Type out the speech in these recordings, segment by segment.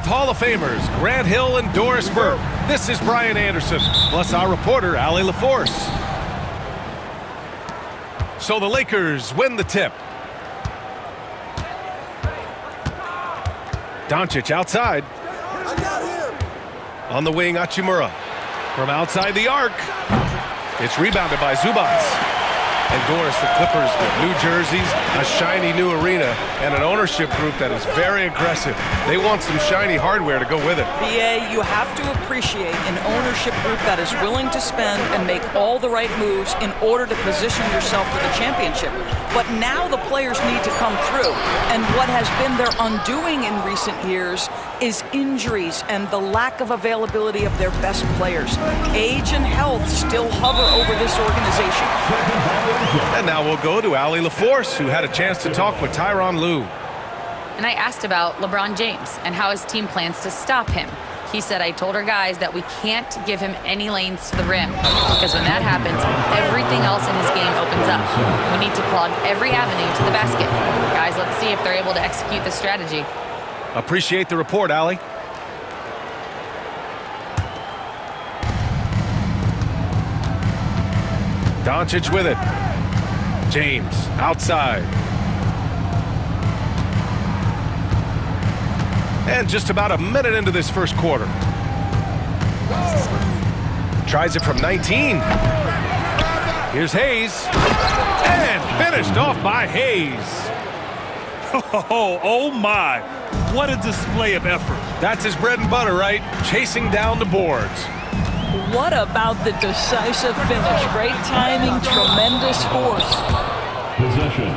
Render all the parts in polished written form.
with Hall of Famers Grant Hill and Doris Burke. This is Brian Anderson, plus our reporter, Allie LaForce. So the Lakers win the tip. Doncic outside. I got him. On the wing, Hachimura. From outside the arc. It's rebounded by Zubats. And Doris, the Clippers with new jerseys, a shiny new arena, and an ownership group that is very aggressive. They want some shiny hardware to go with it. BA, you have to appreciate an ownership group that is willing to spend and make all the right moves in order to position yourself for the championship. But now the players need to come through. And what has been their undoing in recent years is injuries and the lack of availability of their best players. Age and health still hover over this organization. And now we'll go to Allie LaForce, who had a chance to talk with Tyronn Lue. And I asked about LeBron James and how his team plans to stop him. He said, I told our guys that we can't give him any lanes to the rim, because when that happens, everything else in his game opens up. We need to plug every avenue to the basket. Guys, let's see if they're able to execute this strategy. Appreciate the report, Allie. Doncic with it. James outside. And just about a minute into this first quarter. Tries it from 19. Here's Hayes. And finished off by Hayes. Oh my. What a display of effort. That's his bread and butter, right? Chasing down the boards. What about the decisive finish? Great timing, tremendous force.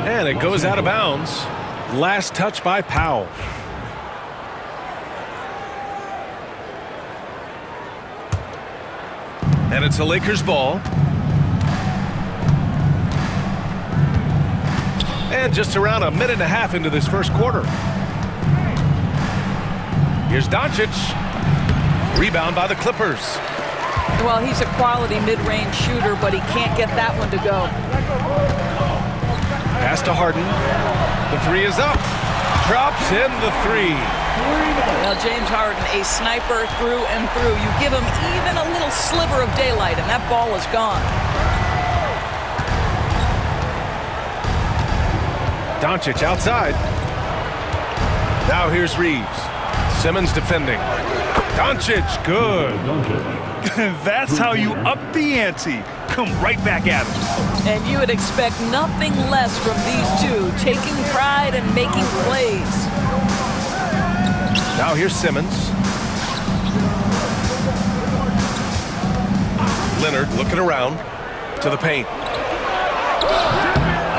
And it goes out of bounds. Last touch by Powell. And it's a Lakers ball. And just around a minute and a half into this first quarter. Here's Doncic. Rebound by the Clippers. Well, he's a quality mid-range shooter, but he can't get that one to go. Pass to Harden. The three is up. Drops in the three. Now, James Harden, a sniper through and through. You give him even a little sliver of daylight, and that ball is gone. Doncic outside. Now here's Reeves. Simmons defending. Doncic, good. That's how you up the ante. Come right back at him. And you would expect nothing less from these two, taking pride and making plays. Now here's Simmons. Leonard looking around to the paint.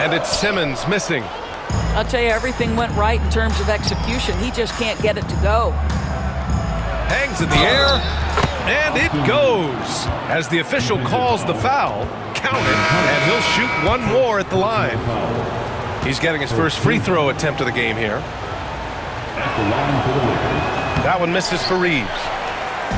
And it's Simmons missing. I'll tell you, everything went right in terms of execution. He just can't get it to go. Hangs in the air, and it goes. As the official calls the foul, count it, and he'll shoot one more at the line. He's getting his first free throw attempt of the game here. That one misses for Reeves.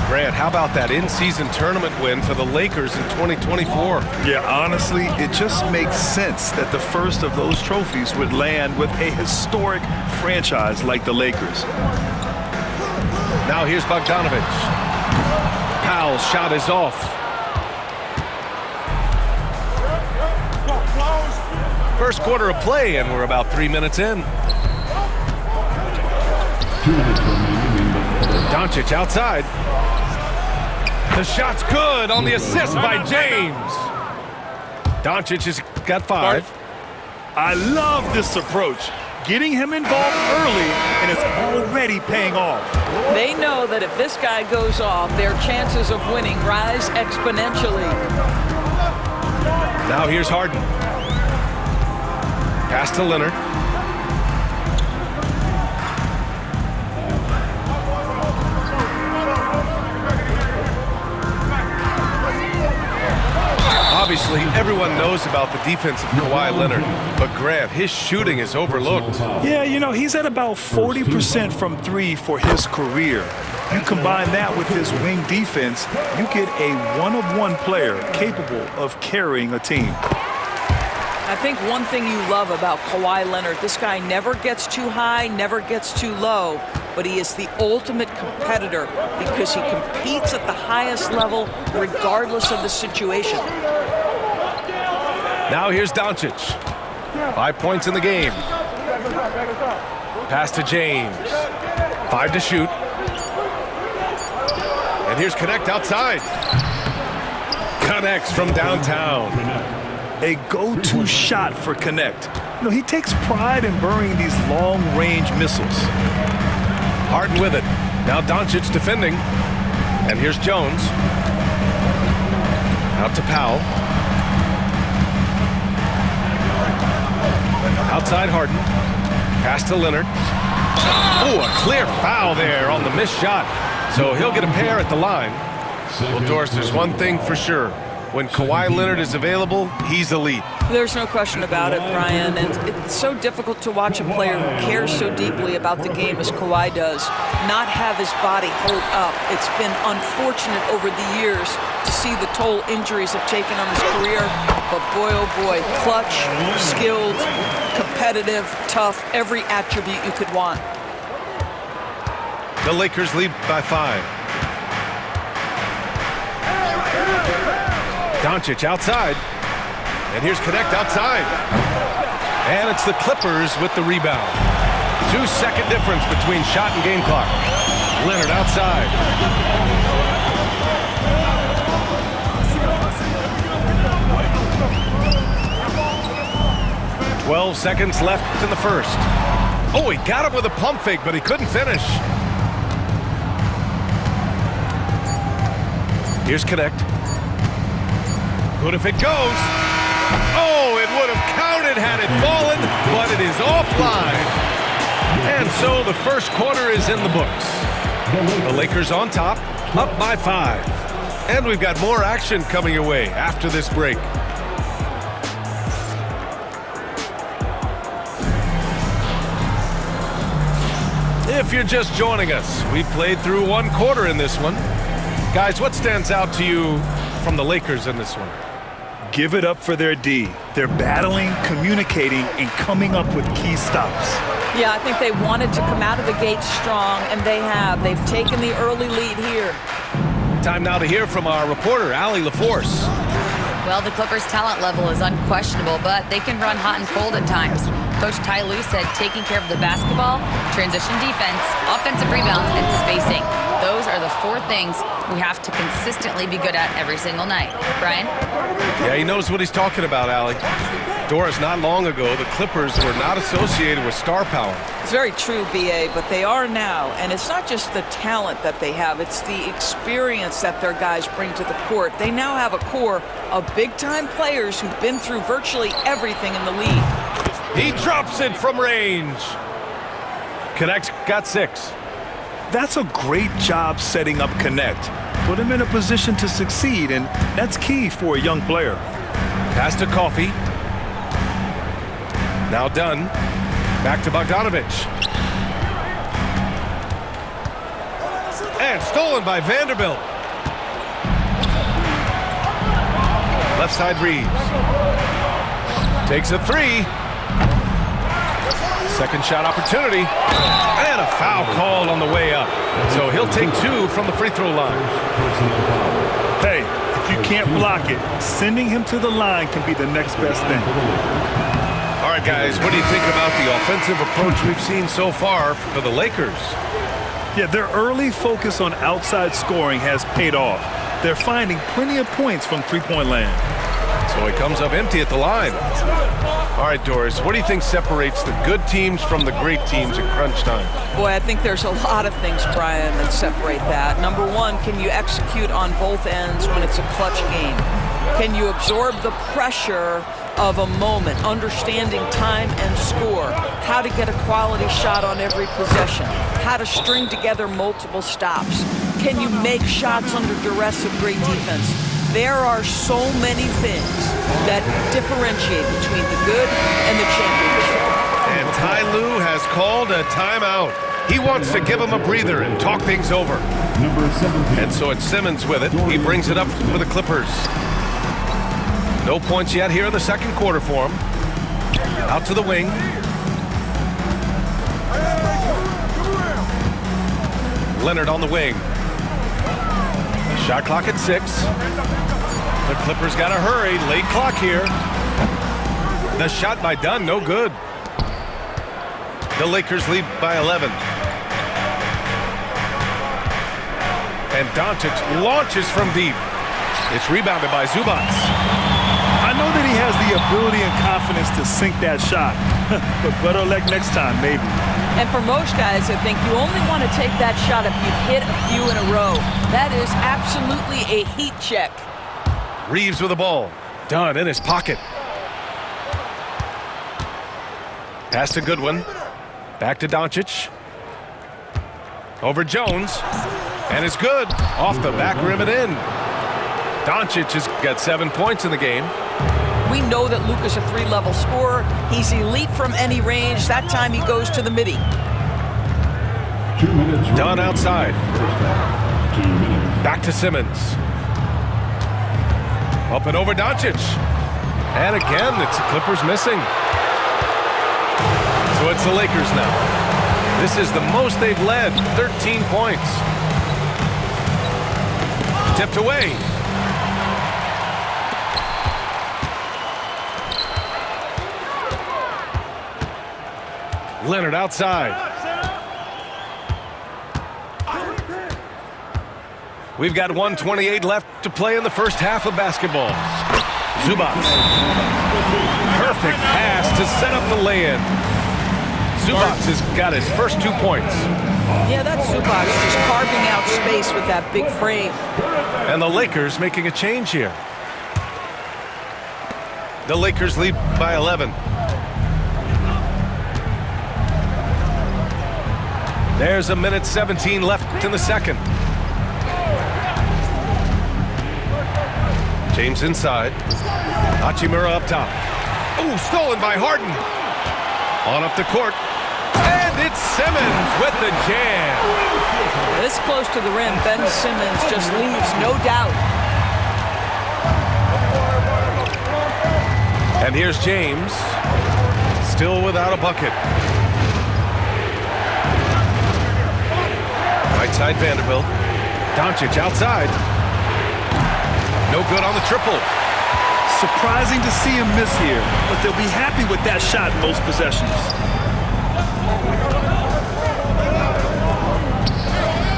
Grant, how about that in-season tournament win for the Lakers in 2024? Yeah, honestly, it just makes sense that the first of those trophies would land with a historic franchise like the Lakers. Now here's Bogdanovich. Powell's shot is off. First quarter of play, and we're about 3 minutes in. Doncic outside. The shot's good on the assist by James. Doncic has got 5. I love this approach. Getting him involved early, and it's already paying off. They know that if this guy goes off, their chances of winning rise exponentially. Now here's Harden. Pass to Leonard. Obviously, everyone knows about the defense of Kawhi Leonard, but Grant, his shooting is overlooked. Yeah, you know, he's at about 40% from three for his career. You combine that with his wing defense, you get a one-of-one player capable of carrying a team. I think one thing you love about Kawhi Leonard, this guy never gets too high, never gets too low, but he is the ultimate competitor because he competes at the highest level regardless of the situation. Now here's Doncic. 5 points in the game. Pass to James. 5 to shoot. And here's Connect outside. Connects from downtown. A go-to shot for Connect. You know, he takes pride in burying these long-range missiles. Harden with it. Now Doncic defending. And here's Jones. Out to Powell. Outside Harden. Pass to Leonard. Oh, a clear foul there on the missed shot. So he'll get a pair at the line. Well, Doris, there's one thing for sure. When Kawhi Leonard is available, he's elite. There's no question about it, Brian. And it's so difficult to watch a player who cares so deeply about the game as Kawhi does not have his body hold up. It's been unfortunate over the years to see the toll injuries have taken on his career. But boy, oh boy, clutch, skilled, competitive, tough, every attribute you could want. The Lakers lead by 5. Doncic outside. And here's Connect outside. And it's the Clippers with the rebound. 2-second difference between shot and game clock. Leonard outside. "12 seconds left in the first." Oh, he got him with a pump fake, but he couldn't finish. Here's Connect. Good if it goes. Oh, it would have counted had it fallen, but it is offline. And so the first quarter is in the books. The Lakers on top, up by 5. And we've got more action coming your way after this break. If you're just joining us, we played through 1 quarter in this one. Guys, what stands out to you from the Lakers in this one? Give it up for their D. They're battling, communicating, and coming up with key stops. Yeah, I think they wanted to come out of the gate strong, and they have. They've taken the early lead here. Time now to hear from our reporter, Allie LaForce. Well, the Clippers' talent level is unquestionable, but they can run hot and cold at times. Coach Ty Lue said taking care of the basketball, transition defense, offensive rebounds, and spacing. Those are the 4 things we have to consistently be good at every single night. Brian? Yeah, he knows what he's talking about, Allie. Doris, not long ago, the Clippers were not associated with star power. It's very true, B.A., but they are now. And it's not just the talent that they have. It's the experience that their guys bring to the court. They now have a core of big-time players who've been through virtually everything in the league. He drops it from range. Connect got 6. That's a great job setting up Connect. Put him in a position to succeed, and that's key for a young player. Pass to Coffey. Now done. Back to Bogdanovic. And stolen by Vanderbilt. Left side Reeves. Takes a 3. Second shot opportunity. And a foul called on the way up. So he'll take 2 from the free throw line. Hey, if you can't block it, sending him to the line can be the next best thing. All right, guys, what do you think about the offensive approach we've seen so far for the Lakers? Yeah, their early focus on outside scoring has paid off. They're finding plenty of points from three-point land. So he comes up empty at the line. All right, Doris, what do you think separates the good teams from the great teams at crunch time? Boy, I think there's a lot of things, Brian, that separate that. Number one, can you execute on both ends when it's a clutch game? Can you absorb the pressure of a moment, understanding time and score, how to get a quality shot on every possession, how to string together multiple stops? Can you make shots under duress of great defense? There are so many things that differentiate between the good and the championship. And Ty Lue has called a timeout. He wants to give him a breather and talk things over. And so it's Simmons with it. He brings it up for the Clippers. No points yet here in the second quarter for him. Out to the wing. Leonard on the wing. Shot clock at 6. The Clippers got to hurry. Late clock here. The shot by Dunn, no good. The Lakers lead by 11. And Doncic launches from deep. It's rebounded by Zubac. I know that he has the ability and confidence to sink that shot, but better luck next time, maybe. And for most guys, I think you only want to take that shot if you've hit a few in a row. That is absolutely a heat check. Reeves with the ball. Dunn in his pocket. Pass to Goodwin. Back to Doncic. Over Jones. And it's good. Off the back rim and in. Doncic has got 7 points in the game. We know that Luka's a 3-level scorer. He's elite from any range. That time he goes to the midi. 2 minutes. Dunn outside. 2 minutes. Back to Simmons. Up and over Doncic. And again, it's the Clippers missing. So it's the Lakers now. This is the most they've led, 13 points. Tipped away. Leonard outside. We've got 1:28 left to play in the first half of basketball. Zubac. Perfect pass to set up the lay-in. Zubac has got his first 2 points. Yeah, that's Zubac just carving out space with that big frame. And the Lakers making a change here. The Lakers lead by 11. There's 1:17 left in the second. James inside. Hachimura up top. Oh, stolen by Harden. On up the court. And it's Simmons with the jam. This close to the rim, Ben Simmons just leaves no doubt. And here's James. Still without a bucket. Right side Vanderbilt. Doncic outside. No good on the triple. Surprising to see him miss here, but they'll be happy with that shot most possessions.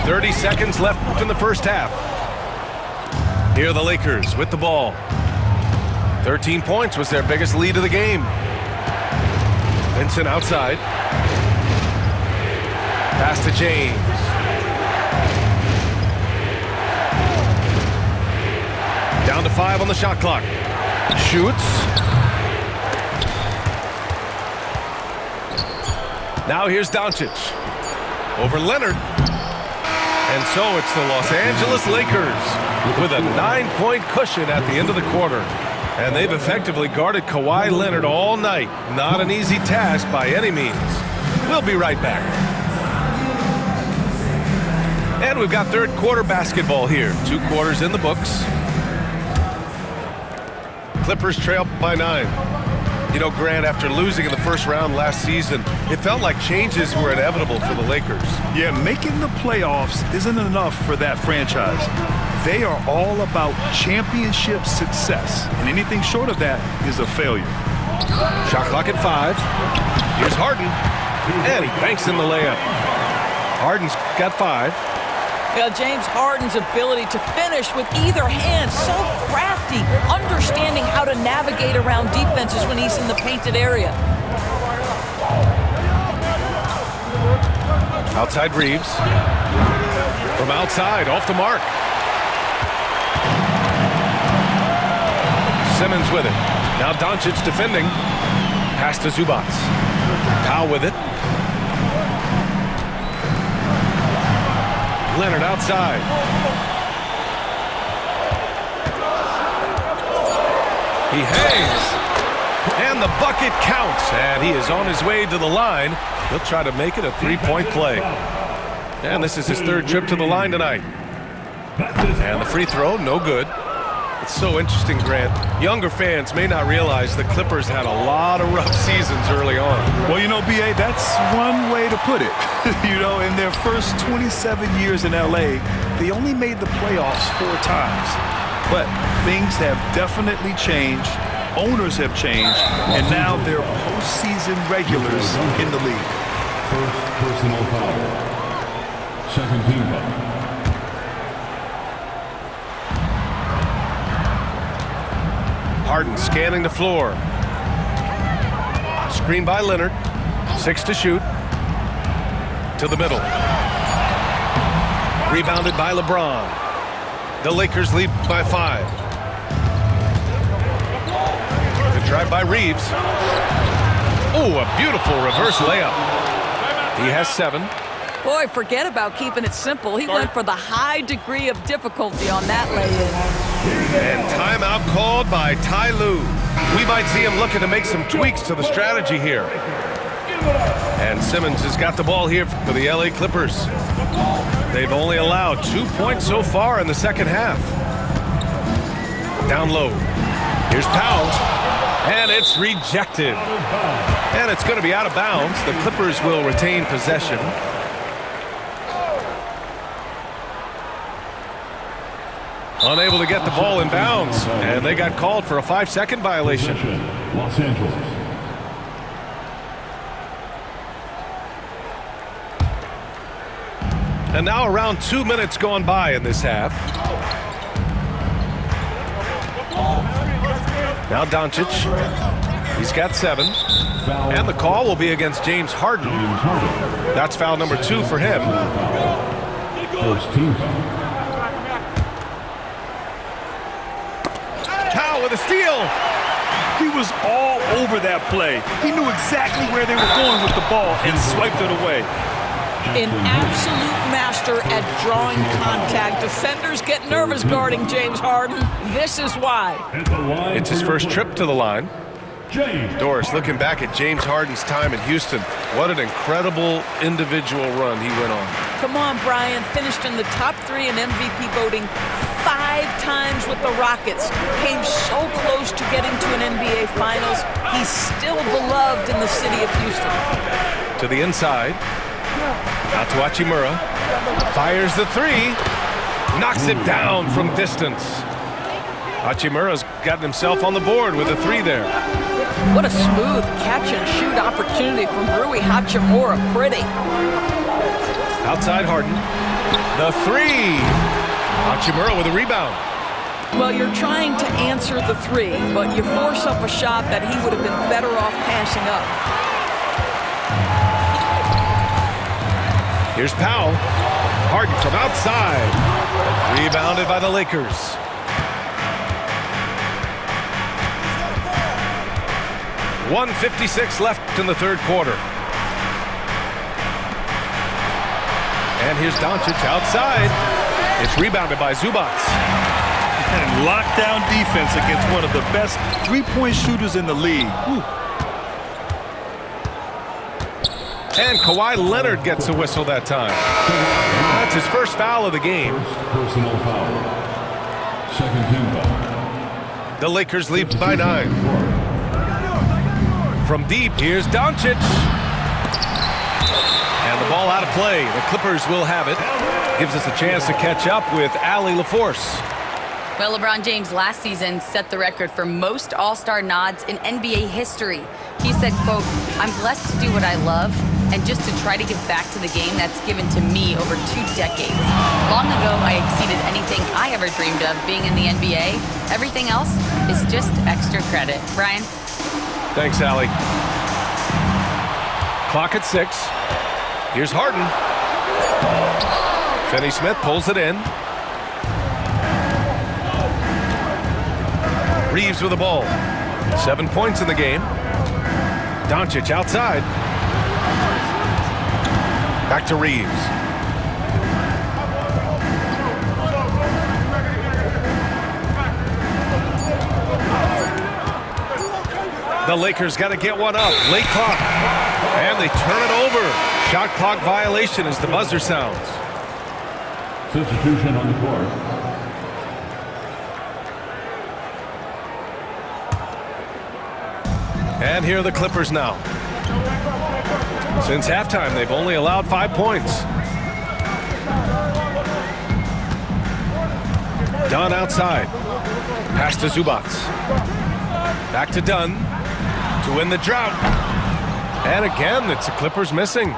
30 seconds left in the first half. Here are the Lakers with the ball. 13 points was their biggest lead of the game. Vincent outside. Pass to James. Down to 5 on the shot clock. Shoots. Now here's Doncic. Over Leonard. And so it's the Los Angeles Lakers with a 9-point cushion at the end of the quarter. And they've effectively guarded Kawhi Leonard all night. Not an easy task by any means. We'll be right back. And we've got third quarter basketball here. 2 quarters in the books. Clippers trail by 9. You know, Grant, after losing in the first round last season, it felt like changes were inevitable for the Lakers. Yeah, making the playoffs isn't enough for that franchise. They are all about championship success, and anything short of that is a failure. Shot clock at 5. Here's Harden, and he banks in the layup. Harden's got 5. James Harden's ability to finish with either hand, so crafty, understanding how to navigate around defenses when he's in the painted area. Outside Reeves. From outside, off the mark. Simmons with it. Now Doncic defending. Pass to Zubac. Powell with it. Leonard outside. He hangs. And the bucket counts. And he is on his way to the line. He'll try to make it a 3-point play. And this is his 3rd trip to the line tonight. And the free throw, no good. It's so interesting, Grant. Younger fans may not realize the Clippers had a lot of rough seasons early on. Well, you know, B.A., that's one way to put it. You know, in their first 27 years in L.A., they only made the playoffs 4 times. But things have definitely changed. Owners have changed. And now they're postseason regulars in the league. First personal foul. Second team foul. Harden scanning the floor. Screen by Leonard. 6 to shoot. To the middle. Rebounded by LeBron. The Lakers lead by 5. Good drive by Reeves. Oh, a beautiful reverse layup. He has 7. Boy, forget about keeping it simple. He went for the high degree of difficulty on that lay-in. And timeout called by Ty Lue. We might see him looking to make some tweaks to the strategy here. And Simmons has got the ball here for the LA Clippers. They've only allowed 2 points so far in the second half. Down low. Here's Powell. And it's rejected. And it's going to be out of bounds. The Clippers will retain possession. Unable to get the ball in bounds, and they got called for a 5-second violation. Los Angeles. And now around 2 minutes gone by in this half. Now Doncic. He's got 7. And the call will be against James Harden. That's foul number 2 for him. First team foul. Powell with a steal. He was all over that play. He knew exactly where they were going with the ball and swiped it away. An absolute master at drawing contact. Defenders get nervous guarding James Harden. This is why. It's his first trip to the line. James. Doris looking back at James Harden's time in Houston. What an incredible individual run he went on. Come on, Brian. Finished in the top 3 in MVP voting 5 times with the Rockets. Came so close to getting to an NBA Finals. He's still beloved in the city of Houston. To the inside. Out to Hachimura. Fires the 3. Knocks it down from distance. Hachimura's gotten himself on the board with a 3 there. What a smooth catch-and-shoot opportunity from Rui Hachimura. Pretty. Outside Harden. The 3. Hachimura with a rebound. Well, you're trying to answer the 3, but you force up a shot that he would have been better off passing up. Here's Powell. Harden from outside. Rebounded by the Lakers. .156 left in the third quarter. And here's Doncic outside. It's rebounded by Zubac. And lockdown defense against one of the best three-point shooters in the league. Whew. And Kawhi Leonard gets a whistle that time. That's his first foul of the game. First personal foul. Second team foul. The Lakers lead by 9. From deep, here's Doncic. And the ball out of play. The Clippers will have it. Gives us a chance to catch up with Allie LaForce. Well, LeBron James last season set the record for most All-Star nods in NBA history. He said, quote, "I'm blessed to do what I love and just to try to give back to the game that's given to me over 2 decades. Long ago, I exceeded anything I ever dreamed of being in the NBA. Everything else is just extra credit." Brian? Thanks, Allie. Clock at 6. Here's Harden. Finney-Smith pulls it in. Reeves with the ball. 7 points in the game. Doncic outside. Back to Reeves. The Lakers got to get one up. Late clock. And they turn it over. Shot clock violation as the buzzer sounds. Substitution on the court. And here are the Clippers now. Since halftime, they've only allowed 5 points. Dunn outside. Pass to Zubac. Back to Dunn to win the drought. And again, it's the Clippers missing.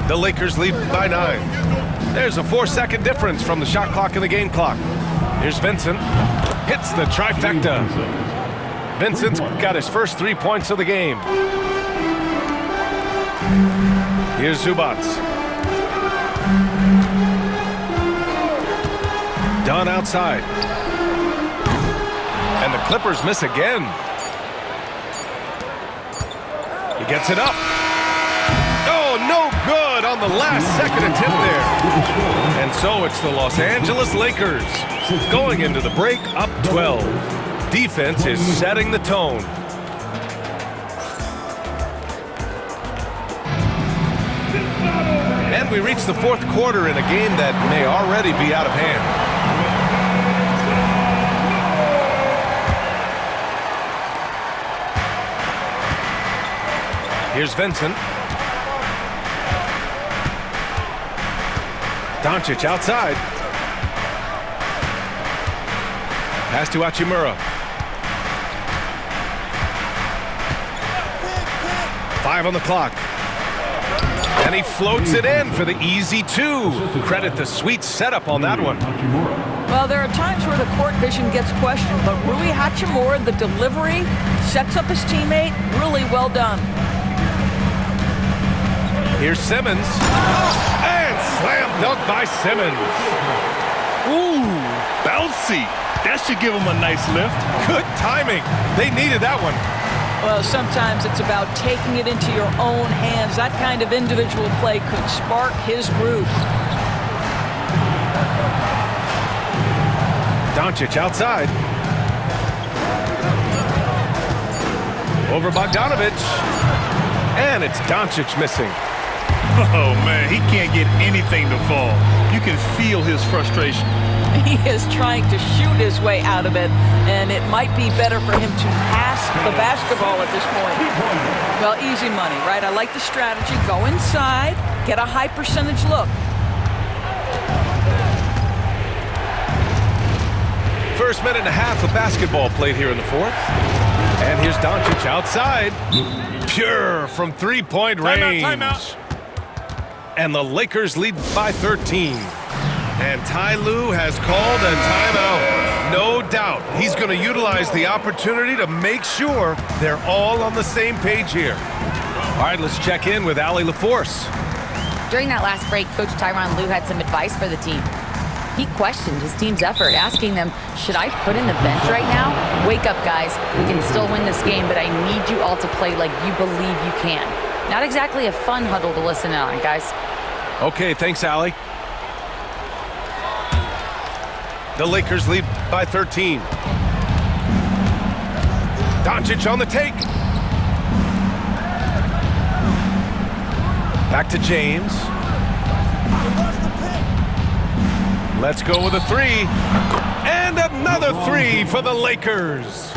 The Lakers lead by 9. There's a 4-second difference from the shot clock and the game clock. Here's Vincent. Hits the trifecta. Vincent's got his first 3 points of the game. Here's Zubac. Dunn outside. And the Clippers miss again. He gets it up. Oh, no good on the last second attempt there. And so it's the Los Angeles Lakers going into the break up 12. Defense is setting the tone. And we reach the fourth quarter in a game that may already be out of hand. Here's Vincent. Doncic outside. Pass to Hachimura. 5 on the clock. And he floats it in for the easy 2. Credit the sweet setup on that one. Well, there are times where the court vision gets questioned, but Rui Hachimura, the delivery, sets up his teammate. Really well done. Here's Simmons. And slam dunk by Simmons. Ooh, bouncy. That should give him a nice lift. Good timing. They needed that one. Well, sometimes it's about taking it into your own hands. That kind of individual play could spark his group. Doncic outside. Over Bogdanovic. And it's Doncic missing. Oh, man, he can't get anything to fall. You can feel his frustration. He is trying to shoot his way out of it, and it might be better for him to pass the basketball at this point. Well, easy money, right? I like the strategy. Go inside, get a high percentage look. First minute and a half of basketball played here in the fourth. And here's Doncic outside. Pure from three-point range. Timeout. And the Lakers lead by 13. And Ty Lue has called a timeout. No doubt he's going to utilize the opportunity to make sure they're all on the same page here. All right, let's check in with Allie LaForce. During that last break, Coach Tyronn Lue had some advice for the team. He questioned his team's effort, asking them, should I put in the bench right now? Wake up, guys. We can still win this game, but I need you all to play like you believe you can. Not exactly a fun huddle to listen on, guys. Okay, thanks, Allie. The Lakers lead by 13. Doncic on the take. Back to James. Let's go with a 3. And another 3 for the Lakers.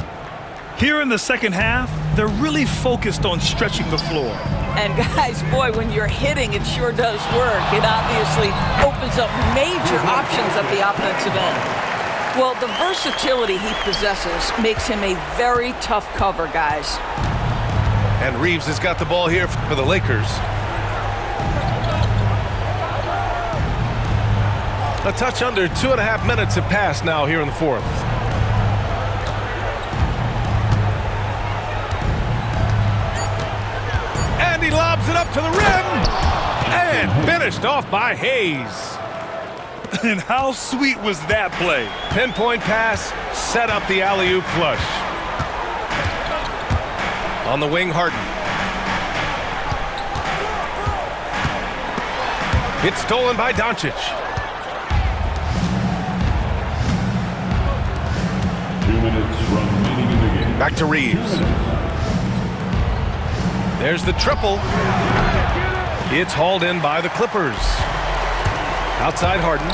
Here in the second half, they're really focused on stretching the floor. And guys, boy, when you're hitting, it sure does work. It obviously opens up major options at the offensive end. Well, the versatility he possesses makes him a very tough cover, guys. And Reeves has got the ball here for the Lakers. A touch under 2.5 minutes have passed now here in the fourth. And he lobs it up to the rim. And finished off by Hayes. And how sweet was that play? Pinpoint pass, set up the alley-oop flush. On the wing, Harden. It's stolen by Doncic. 2 minutes remaining in the game. Back to Reeves. There's the triple. It's hauled in by the Clippers. Outside Harden.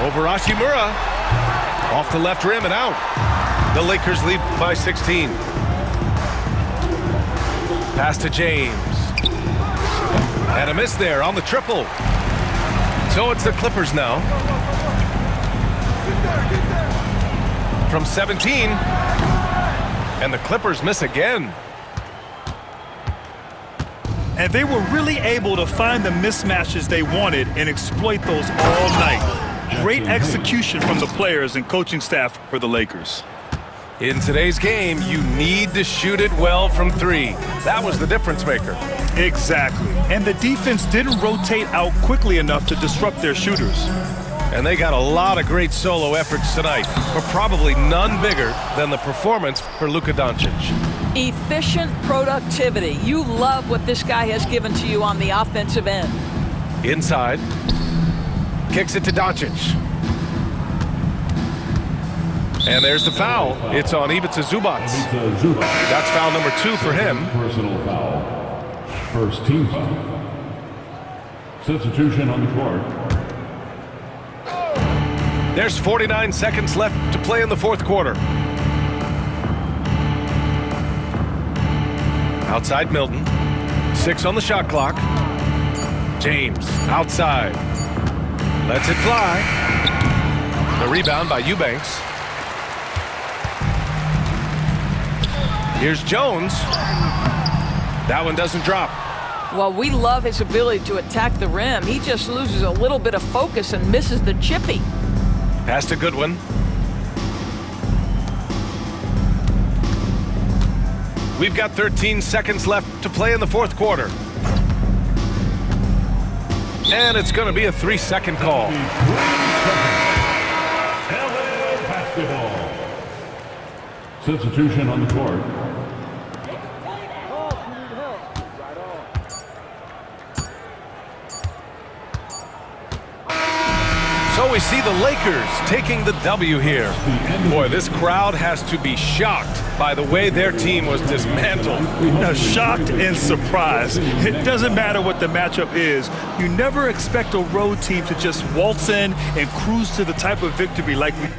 Over Hachimura. Off the left rim and out. The Lakers lead by 16. Pass to James. And a miss there on the triple. So it's the Clippers now. From 17. And the Clippers miss again. And they were really able to find the mismatches they wanted and exploit those all night. Great execution from the players and coaching staff for the Lakers. In today's game, you need to shoot it well from three. That was the difference maker. Exactly. And the defense didn't rotate out quickly enough to disrupt their shooters. And they got a lot of great solo efforts tonight, but probably none bigger than the performance for Luka Doncic. Efficient productivity. You love what this guy has given to you on the offensive end. Inside. Kicks it to Doncic. And there's the foul. It's on Ivica Zubac. That's foul number 2 for him. Personal foul. First team foul. Substitution on the court. There's 49 seconds left to play in the fourth quarter. Outside Milton. 6 on the shot clock. James outside. Lets it fly. The rebound by Eubanks. Here's Jones. That one doesn't drop. Well, we love his ability to attack the rim. He just loses a little bit of focus and misses the chippy. Pass to Goodwin. We've got 13 seconds left to play in the fourth quarter. And it's going to be a 3-second call. LA basketball. Substitution on the court. So we see the Lakers taking the W here. Boy, this crowd has to be shocked by the way their team was dismantled. Shocked and surprised. It doesn't matter what the matchup is. You never expect a road team to just waltz in and cruise to the type of victory like we